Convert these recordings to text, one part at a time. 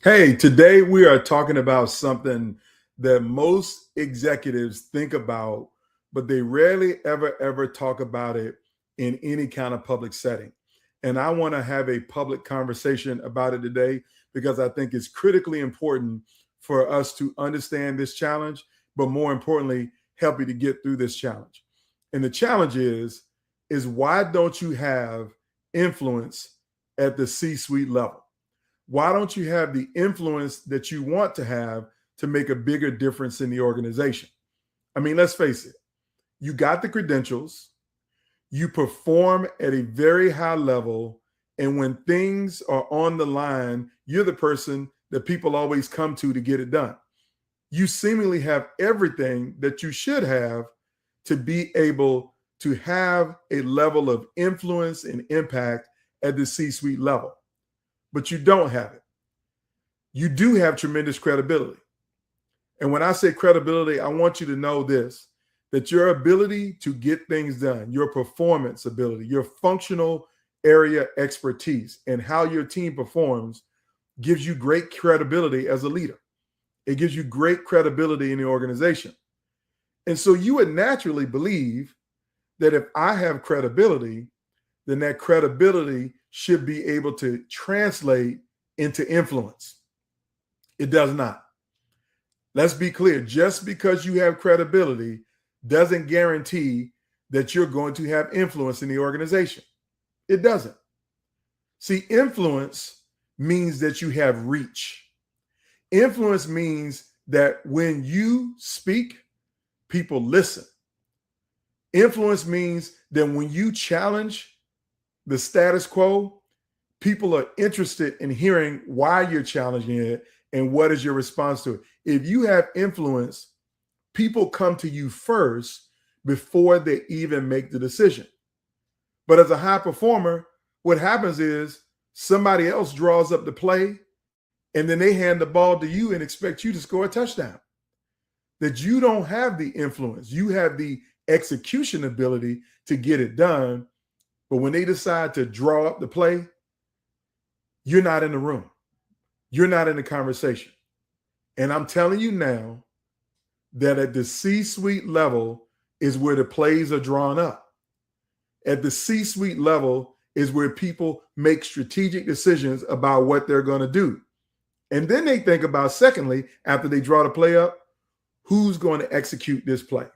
Hey, today we are talking about something that most executives think about, but they rarely ever talk about it in any kind of public setting. And I want to have a public conversation about it today because I think it's critically important for us to understand this challenge, but more importantly, help you to get through this challenge. And the challenge is why don't you have influence at the C-suite level? Why don't you have the influence that you want to have to make a bigger difference in the organization? I mean, let's face it, you got the credentials, you perform at a very high level, and when things are on the line, you're the person that people always come to get it done. You seemingly have everything that you should have to be able to have a level of influence and impact at the C-suite level, but you don't have it. You do have tremendous credibility. And when I say credibility, I want you to know this, that your ability to get things done, your performance ability, your functional area expertise, and how your team performs gives you great credibility as a leader. It gives you great credibility in the organization. And so you would naturally believe that if I have credibility, then that credibility should be able to translate into influence. It does not. Let's be clear. Just because you have credibility doesn't guarantee that you're going to have influence in the organization. It doesn't. See, influence means that you have reach. Influence means that when you speak, people listen. Influence means that when you challenge the status quo, people are interested in hearing why you're challenging it and what is your response to it. If you have influence, people come to you first before they even make the decision. But as a high performer, what happens is somebody else draws up the play and then they hand the ball to you and expect you to score a touchdown. That you don't have the influence. You have the execution ability to get it done. But when they decide to draw up the play, you're not in the room. You're not in the conversation. And I'm telling you now that at the C-suite level is where the plays are drawn up. At the C-suite level is where people make strategic decisions about what they're going to do. And then they think about, secondly, after they draw the play up, who's going to execute this play?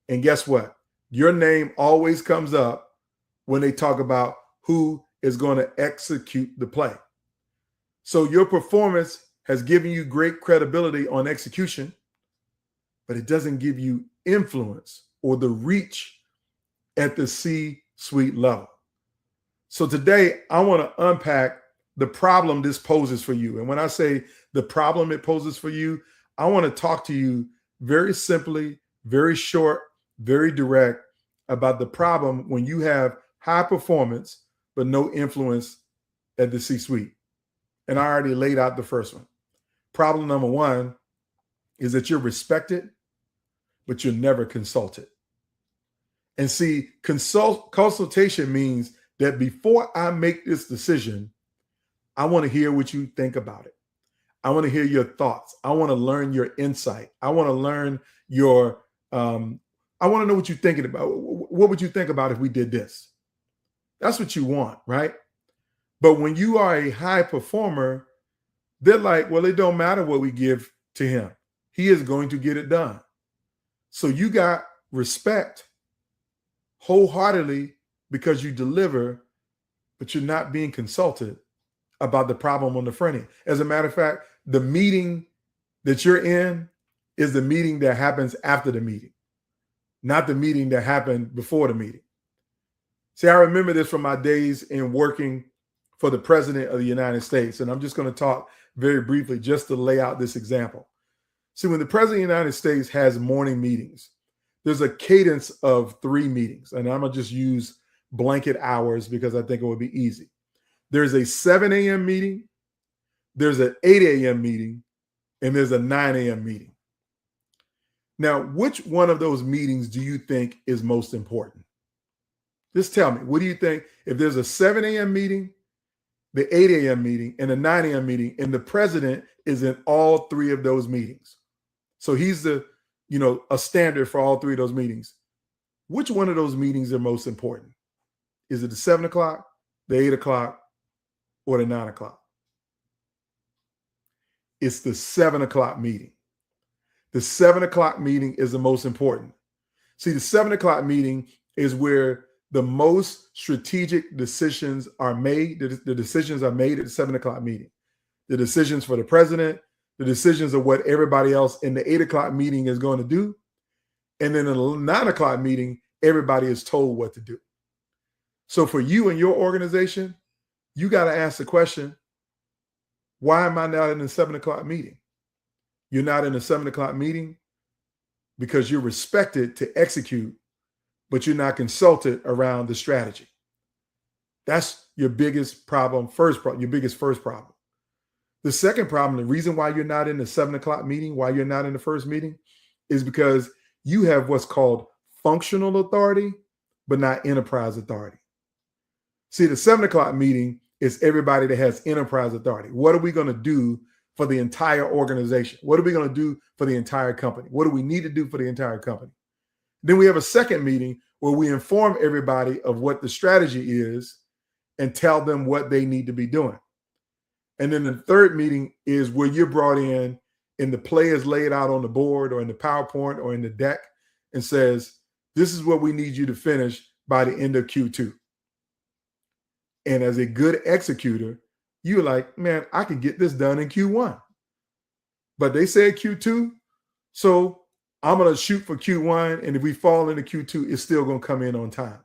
And guess what? Your name always comes up when they talk about who is going to execute the play. So your performance has given you great credibility on execution, but it doesn't give you influence or the reach at the C-suite level. So today, I want to unpack the problem this poses for you. And when I say the problem it poses for you, I want to talk to you very simply, very short, very direct about the problem when you have high performance, but no influence at the C-suite. And I already laid out the first one. Problem number one is that you're respected, but you're never consulted. And see, consultation means that before I make this decision, I want to hear what you think about it. I want to hear your thoughts. I want to learn your insight. I want to learn your, I want to know what you're thinking about. What would you think about if we did this? That's what you want, right? But when you are a high performer, they're like, well, it don't matter what we give to him. He is going to get it done. So you got respect wholeheartedly because you deliver, but you're not being consulted about the problem on the front end. As a matter of fact, the meeting that you're in is the meeting that happens after the meeting, not the meeting that happened before the meeting. See, I remember this from my days in working for the President of the United States. And I'm just going to talk very briefly just to lay out this example. See, when the President of the United States has morning meetings, there's a cadence of 3 meetings. And I'm going to just use blanket hours because I think it would be easy. There's a 7 a.m. meeting, there's an 8 a.m. meeting, and there's a 9 a.m. meeting. Now, which one of those meetings do you think is most important? Just tell me, what do you think? If there's a 7 a.m. meeting the 8 a.m. meeting, and the 9 a.m. meeting, and the president is in all three of those meetings. So he's a standard for all three of those meetings. Which one of those meetings are most important? Is it the 7 o'clock, the 8 o'clock, or the 9 o'clock? It's the 7 o'clock meeting. The 7 o'clock meeting is the most important. See, the 7 o'clock meeting is where the most strategic decisions are made. The decisions are made at the 7 o'clock meeting. The decisions for the president, the decisions of what everybody else in the 8 o'clock meeting is going to do. And then in the 9 o'clock meeting, everybody is told what to do. So for you and your organization, you got to ask the question, why am I not in the 7 o'clock meeting? You're not in the 7 o'clock meeting because you're respected to execute, but you're not consulted around the strategy. That's your biggest problem, your biggest first problem. The second problem, the reason why you're not in the 7 o'clock meeting, why you're not in the first meeting, is because you have what's called functional authority, but not enterprise authority. See, the 7 o'clock meeting is everybody that has enterprise authority. What are we going to do for the entire organization? What are we going to do for the entire company? What do we need to do for the entire company? Then we have a second meeting where we inform everybody of what the strategy is and tell them what they need to be doing. And then the third meeting is where you're brought in and the play is laid out on the board or in the PowerPoint or in the deck and says, this is what we need you to finish by the end of Q2. And as a good executor, you're like, man, I could get this done in Q1. But they said Q2, so I'm going to shoot for Q1. And if we fall into Q2, it's still going to come in on time.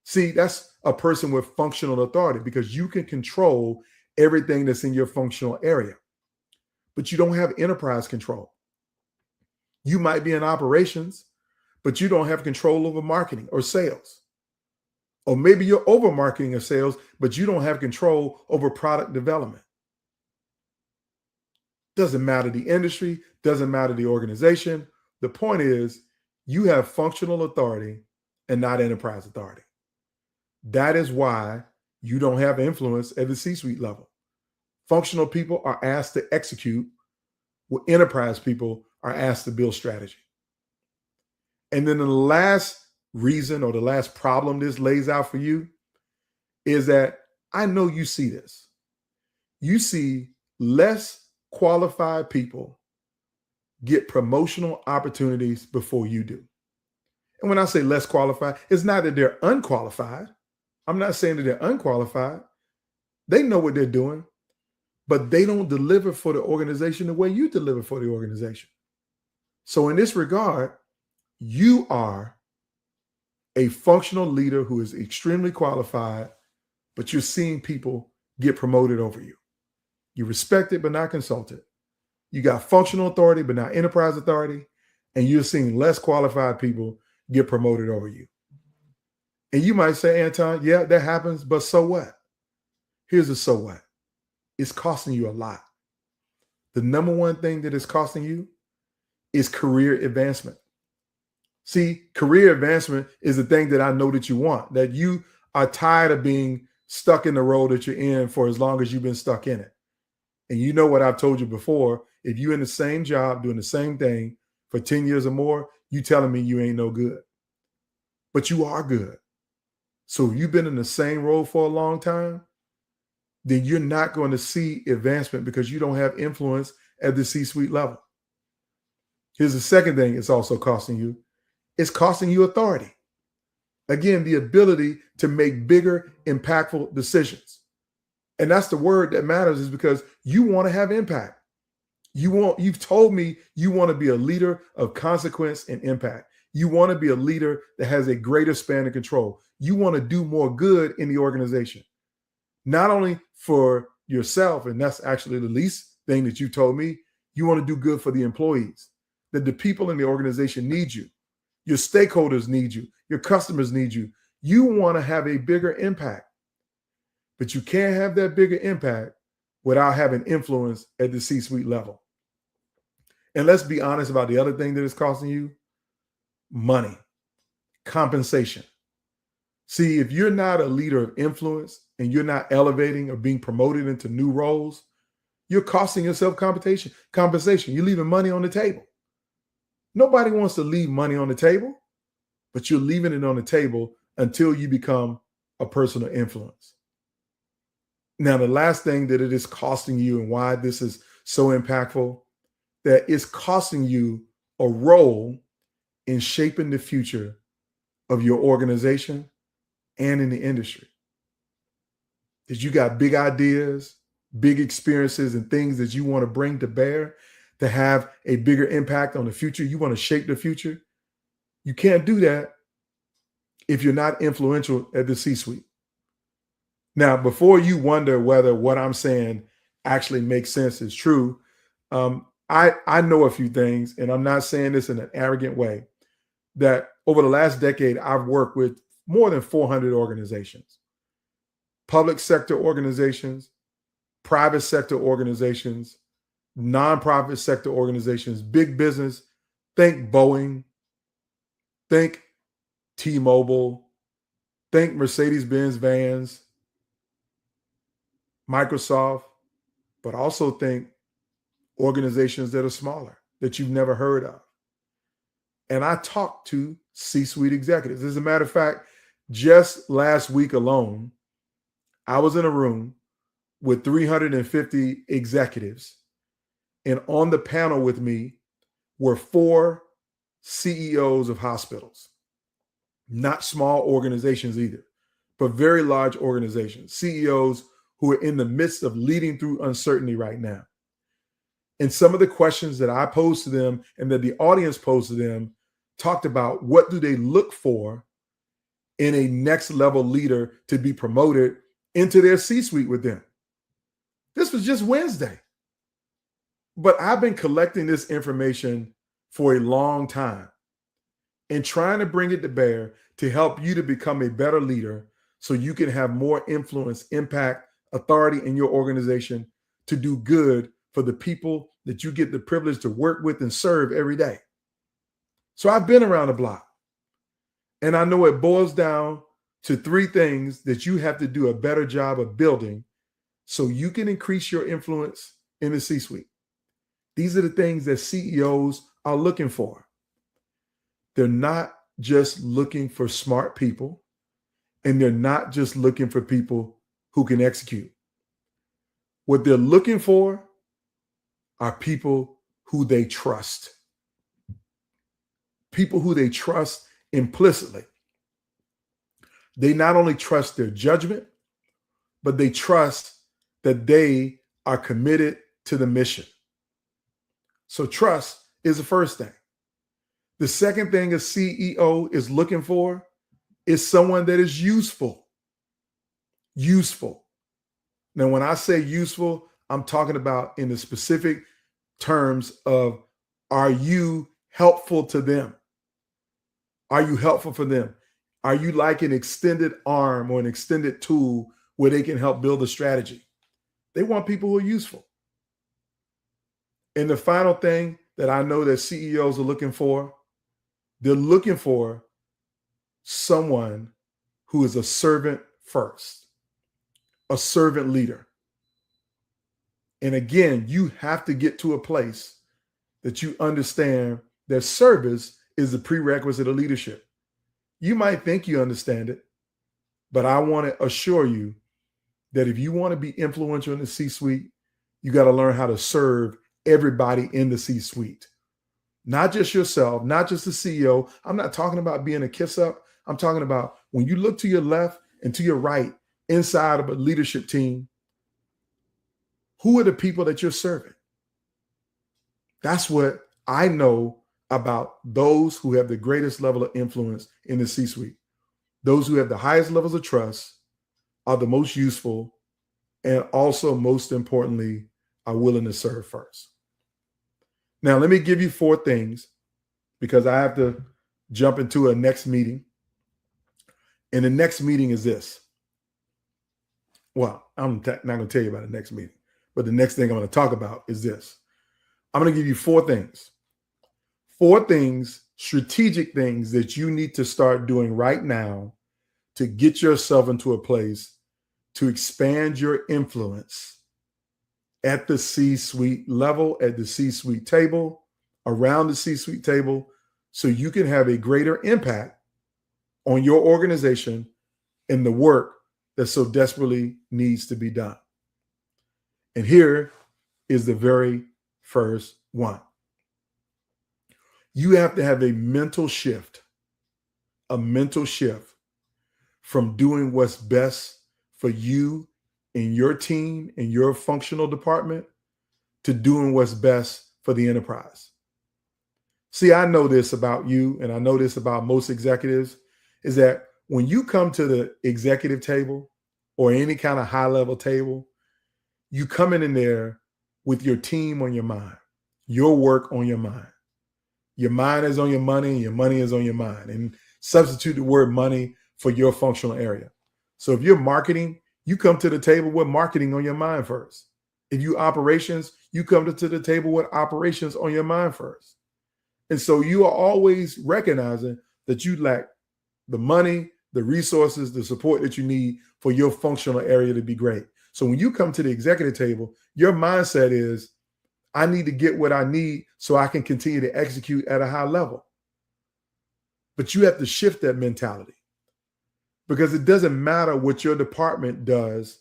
See, that's a person with functional authority because you can control everything that's in your functional area, but you don't have enterprise control. You might be in operations, but you don't have control over marketing or sales. Or maybe you're over marketing or sales, but you don't have control over product development. Doesn't matter the industry, doesn't matter the organization. The point is you have functional authority and not enterprise authority. That is why you don't have influence at the C-suite level. Functional people are asked to execute, where enterprise people are asked to build strategy. And then the last reason or the last problem this lays out for you is that I know you see this. You see less qualified people get promotional opportunities before you do. And when I say less qualified, it's not that they're unqualified. I'm not saying that they're unqualified. They know what they're doing, but they don't deliver for the organization the way you deliver for the organization. So in this regard, you are a functional leader who is extremely qualified, but you're seeing people get promoted over you. You're respected, but not consulted. You got functional authority, but not enterprise authority. And you're seeing less qualified people get promoted over you. And you might say, Anton, yeah, that happens, but so what? Here's the so what. It's costing you a lot. The number one thing that is costing you is career advancement. See, career advancement is the thing that I know that you want, that you are tired of being stuck in the role that you're in for as long as you've been stuck in it. And you know what I've told you before, if you're in the same job, doing the same thing for 10 years or more, you telling me you ain't no good. But you are good. So if you've been in the same role for a long time, then you're not going to see advancement because you don't have influence at the C-suite level. Here's the second thing it's also costing you. It's costing you authority. Again, the ability to make bigger, impactful decisions. And that's the word that matters is because you want to have impact. You've told me you want to be a leader of consequence and impact. You want to be a leader that has a greater span of control. You want to do more good in the organization. Not only for yourself, and that's actually the least thing that you told me, you want to do good for the employees, that the people in the organization need you. Your stakeholders need you. Your customers need you. You want to have a bigger impact, but you can't have that bigger impact without having influence at the C-suite level. And let's be honest about the other thing that is costing you: money, compensation. See, if you're not a leader of influence and you're not elevating or being promoted into new roles, you're costing yourself compensation. You're leaving money on the table. Nobody wants to leave money on the table, but you're leaving it on the table until you become a person of influence. Now, the last thing that it is costing you and why this is so impactful, that it's costing you a role in shaping the future of your organization and in the industry. That you got big ideas, big experiences, and things that you want to bring to bear to have a bigger impact on the future. You want to shape the future. You can't do that if you're not influential at the C-suite. Now, before you wonder whether what I'm saying actually makes sense, is true, I know a few things, and I'm not saying this in an arrogant way, that over the last decade, I've worked with more than 400 organizations, public sector organizations, private sector organizations, nonprofit sector organizations, big business. Think Boeing, think T-Mobile, think Mercedes-Benz vans, Microsoft, but also think organizations that are smaller, that you've never heard of. And I talked to C-suite executives. As a matter of fact, just last week alone, I was in a room with 350 executives, and on the panel with me were 4 CEOs of hospitals, not small organizations either, but very large organizations, CEOs who are in the midst of leading through uncertainty right now. And some of the questions that I posed to them and that the audience posed to them talked about what do they look for in a next level leader to be promoted into their C-suite with them. This was just Wednesday. But I've been collecting this information for a long time and trying to bring it to bear to help you to become a better leader so you can have more influence, impact, authority in your organization to do good for the people that you get the privilege to work with and serve every day. So I've been around the block, and I know it boils down to 3 things that you have to do a better job of building so you can increase your influence in the C-suite. These are the things that CEOs are looking for. They're not just looking for smart people, and they're not just looking for people who can execute. What they're looking for are people who they trust. People who they trust implicitly. They not only trust their judgment, but they trust that they are committed to the mission. So trust is the first thing. The second thing a CEO is looking for is someone that is useful. Useful. Now, when I say useful, I'm talking about in the specific terms of, are you helpful to them? Are you helpful for them? Are you like an extended arm or an extended tool where they can help build a strategy? They want people who are useful. And the final thing that I know that CEOs are looking for, they're looking for someone who is a servant first, a servant leader. And again, you have to get to a place that you understand that service is a prerequisite of leadership. You might think you understand it, but I want to assure you that if you want to be influential in the C-suite, you got to learn how to serve everybody in the C-suite. Not just yourself, not just the CEO. I'm not talking about being a kiss up. I'm talking about when you look to your left and to your right inside of a leadership team, who are the people that you're serving? That's what I know about those who have the greatest level of influence in the C-suite. Those who have the highest levels of trust are the most useful, and also, most importantly, are willing to serve first. Now, let me give you 4 things because I have to jump into a next meeting. And the next meeting is this. Well, I'm not going to tell you about the next meeting, but the next thing I'm going to talk about is this. I'm going to give you 4 things. 4 things, strategic things that you need to start doing right now to get yourself into a place to expand your influence at the C-suite level, at the C-suite table, around the C-suite table, so you can have a greater impact on your organization and the work that so desperately needs to be done. And here is the very first one. You have to have a mental shift from doing what's best for you and your team and your functional department to doing what's best for the enterprise. See, I know this about you, and I know this about most executives, is that when you come to the executive table or any kind of high-level table, you come in there with your team on your mind, your work on your mind. Your mind is on your money, and your money is on your mind. And substitute the word money for your functional area. So if you're marketing, you come to the table with marketing on your mind first. If you operations, you come to the table with operations on your mind first. And so you are always recognizing that you lack the money, the resources, the support that you need for your functional area to be great. So when you come to the executive table, your mindset is, I need to get what I need so I can continue to execute at a high level. But you have to shift that mentality, because it doesn't matter what your department does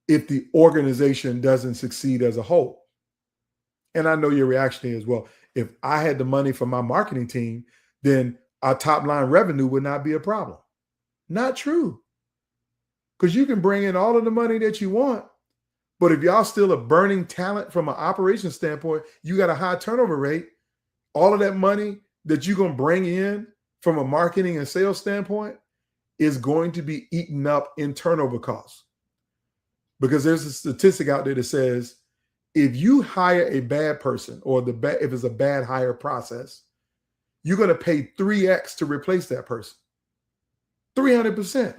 if the organization doesn't succeed as a whole. And I know your reaction is, well, if I had the money for my marketing team, then our top line revenue would not be a problem. Not true. Because you can bring in all of the money that you want, but if y'all still a burning talent from an operations standpoint, you got a high turnover rate, all of that money that you're going to bring in from a marketing and sales standpoint is going to be eaten up in turnover costs. Because there's a statistic out there that says, if you hire a bad person, or if it's a bad hire process, you're going to pay 3x to replace that person. 300%.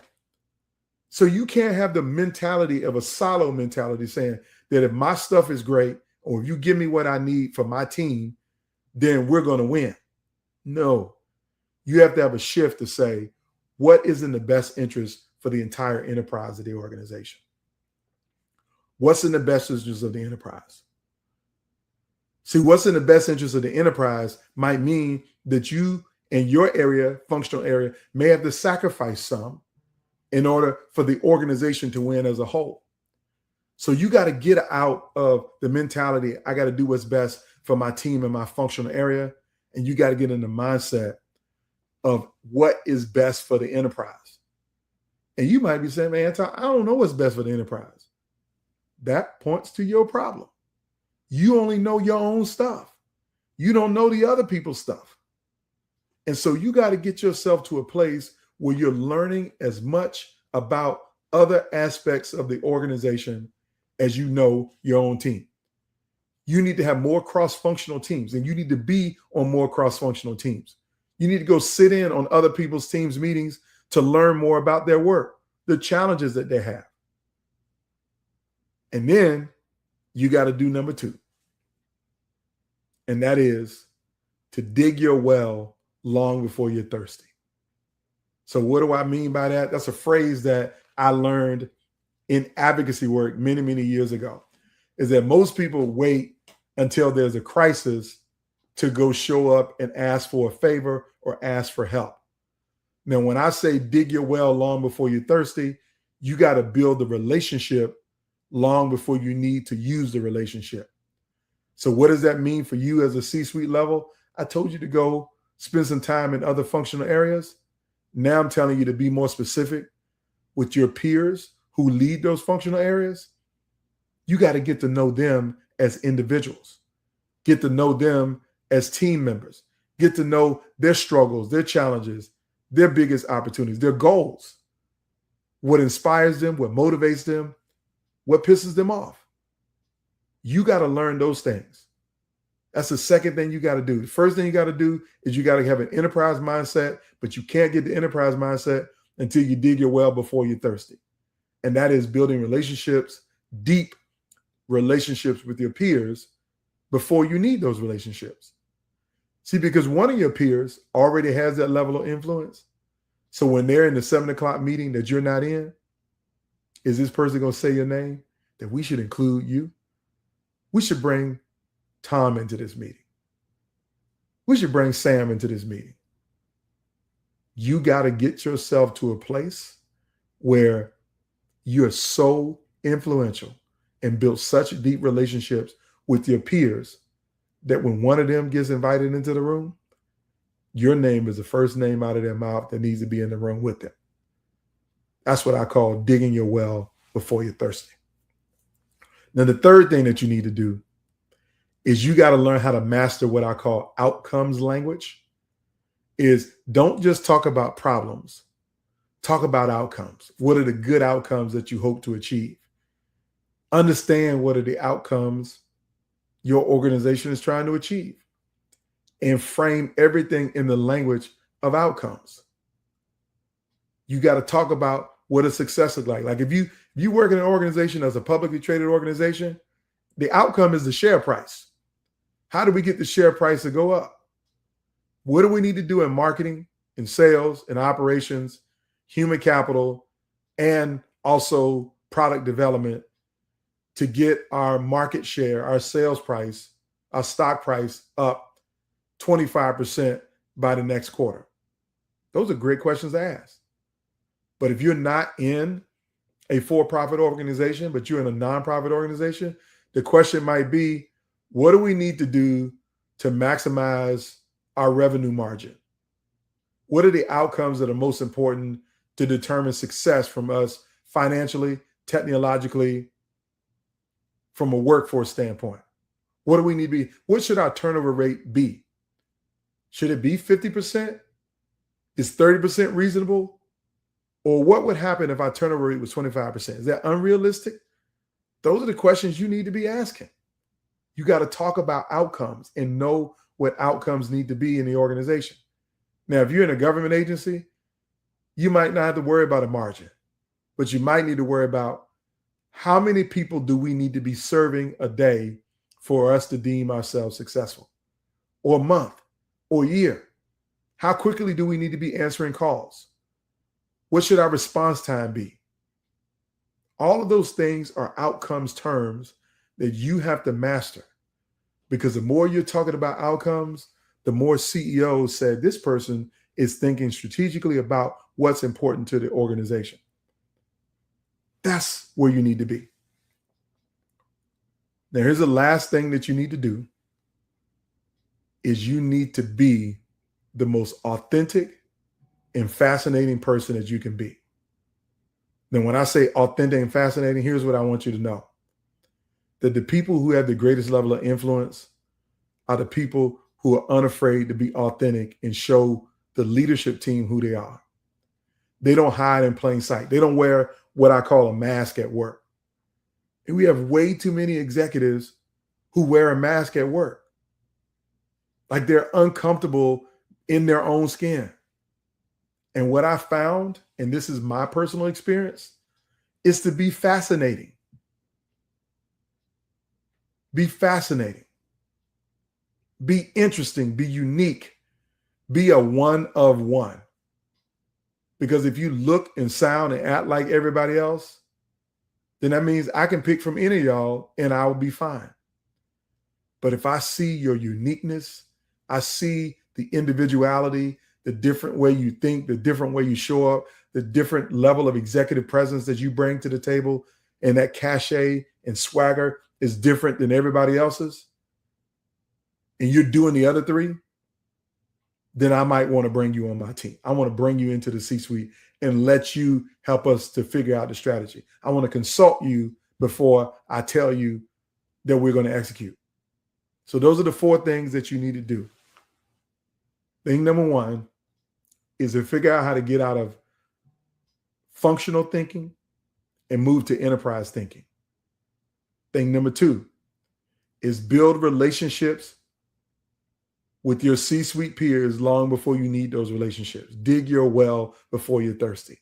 So you can't have the mentality of a silo mentality saying that if my stuff is great, or if you give me what I need for my team, then we're going to win. No, you have to have a shift to say, what is in the best interest for the entire enterprise of the organization? What's in the best interest of the enterprise? See, what's in the best interest of the enterprise might mean that you and your area, functional area, may have to sacrifice some in order for the organization to win as a whole. So you got to get out of the mentality, I got to do what's best for my team and my functional area. And you got to get in the mindset of what is best for the enterprise. And you might be saying, man, Anton, I don't know what's best for the enterprise. That points to your problem. You only know your own stuff. You don't know the other people's stuff. And so you got to get yourself to a place where you're learning as much about other aspects of the organization as you know your own team. You need to have more cross-functional teams, and you need to be on more cross-functional teams. You need to go sit in on other people's teams meetings to learn more about their work, the challenges that they have. And then you got to do number 2. And that is to dig your well long before you're thirsty. So what do I mean by that? That's a phrase that I learned in advocacy work many, many years ago, is that most people wait until there's a crisis to go show up and ask for a favor or ask for help. Now, when I say dig your well long before you're thirsty, you got to build the relationship long before you need to use the relationship. So what does that mean for you as a C-suite level? I told you to go spend some time in other functional areas. Now I'm telling you to be more specific with your peers who lead those functional areas. You got to get to know them as individuals, get to know them as team members, get to know their struggles, their challenges, their biggest opportunities, their goals, what inspires them, what motivates them, what pisses them off. You got to learn those things. That's the second thing you got to do. The first thing you got to do is you got to have an enterprise mindset, but you can't get the enterprise mindset until you dig your well before you're thirsty. And that is building relationships, deep relationships with your peers before you need those relationships. See, because one of your peers already has that level of influence. So when they're in the 7 o'clock meeting that you're not in, Is this person going to say your name? That we should include you? We should bring Tom into this meeting. We should bring Sam into this meeting. You got to get yourself to a place where you're so influential and build such deep relationships with your peers that when one of them gets invited into the room, your name is the first name out of their mouth that needs to be in the room with them. That's what I call digging your well before you're thirsty. Now, the third thing that you need to do is you got to learn how to master what I call outcomes language. Is don't just talk about problems, talk about outcomes. What are the good outcomes that you hope to achieve? Understand what are the outcomes your organization is trying to achieve and frame everything in the language of outcomes. You got to talk about what a success is like. Like if you work in an organization as a publicly traded organization, the outcome is the share price. How do we get the share price to go up? What do we need to do in marketing, in sales, in operations, human capital, and also product development to get our market share, our sales price, our stock price up 25% by the next quarter? Those are great questions to ask. But if you're not in a for-profit organization, but you're in a nonprofit organization, the question might be, what do we need to do to maximize our revenue margin? What are the outcomes that are most important to determine success from us financially, technologically, from a workforce standpoint? What do we need to be? What should our turnover rate be? Should it be 50%? Is 30% reasonable? Or what would happen if our turnover rate was 25%? Is that unrealistic? Those are the questions you need to be asking. You got to talk about outcomes and know what outcomes need to be in the organization. Now, if you're in a government agency, you might not have to worry about a margin, but you might need to worry about how many people do we need to be serving a day for us to deem ourselves successful, or a month, or a year? How quickly do we need to be answering calls? What should our response time be? All of those things are outcomes terms that you have to master, because the more you're talking about outcomes, the more CEOs said this person is thinking strategically about what's important to the organization. That's where you need to be. Now, here's the last thing that you need to do is you need to be the most authentic and fascinating person that you can be. Then when I say authentic and fascinating, here's what I want you to know. That the people who have the greatest level of influence are the people who are unafraid to be authentic and show the leadership team who they are. They don't hide in plain sight. They don't wear what I call a mask at work. And we have way too many executives who wear a mask at work. Like they're uncomfortable in their own skin. And what I found, and this is my personal experience, is to be fascinating. Be fascinating. Be interesting. Be unique. Be a one of one. Because if you look and sound and act like everybody else, then that means I can pick from any of y'all and I will be fine. But if I see your uniqueness, I see the individuality, the different way you think, the different way you show up, the different level of executive presence that you bring to the table, and that cachet and swagger is different than everybody else's, and you're doing the other three, then I might want to bring you on my team. I want to bring you into the C-suite and let you help us to figure out the strategy. I want to consult you before I tell you that we're going to execute. So those are the 4 things that you need to do. Thing number 1 is to figure out how to get out of functional thinking and move to enterprise thinking. Thing number 2 is build relationships with your C-suite peers long before you need those relationships. Dig your well before you're thirsty.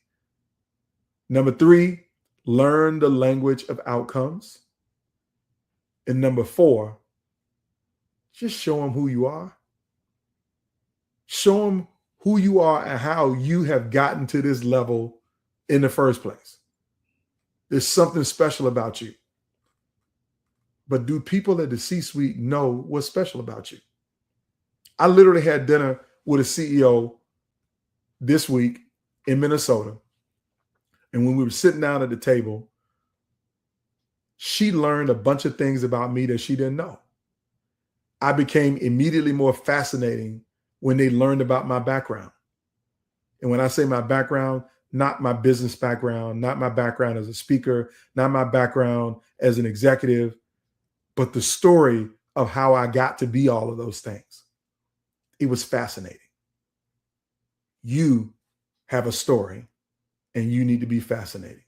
Number 3, learn the language of outcomes. And number 4, just show them who you are. Show them who you are and how you have gotten to this level in the first place. There's something special about you. But do people at the C-suite know what's special about you? I literally had dinner with a CEO this week in Minnesota. And when we were sitting down at the table, she learned a bunch of things about me that she didn't know. I became immediately more fascinating when they learned about my background. And when I say my background, not my business background, not my background as a speaker, not my background as an executive, but the story of how I got to be all of those things. It was fascinating. You have a story and you need to be fascinating.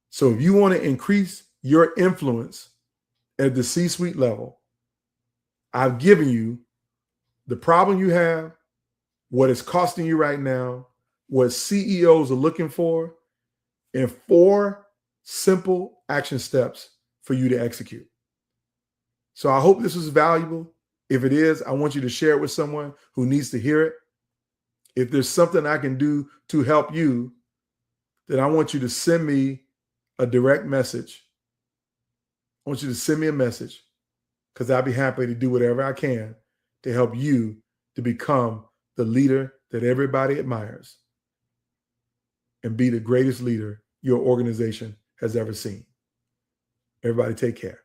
So if you want to increase your influence at the C-suite level, I've given you the problem you have, what it's costing you right now, what CEOs are looking for, and 4 simple action steps for you to execute. So I hope this was valuable. If it is, I want you to share it with someone who needs to hear it. If there's something I can do to help you, then I want you to send me a direct message. I want you to send me a message because I'll be happy to do whatever I can to help you to become the leader that everybody admires and be the greatest leader your organization has ever seen. Everybody take care.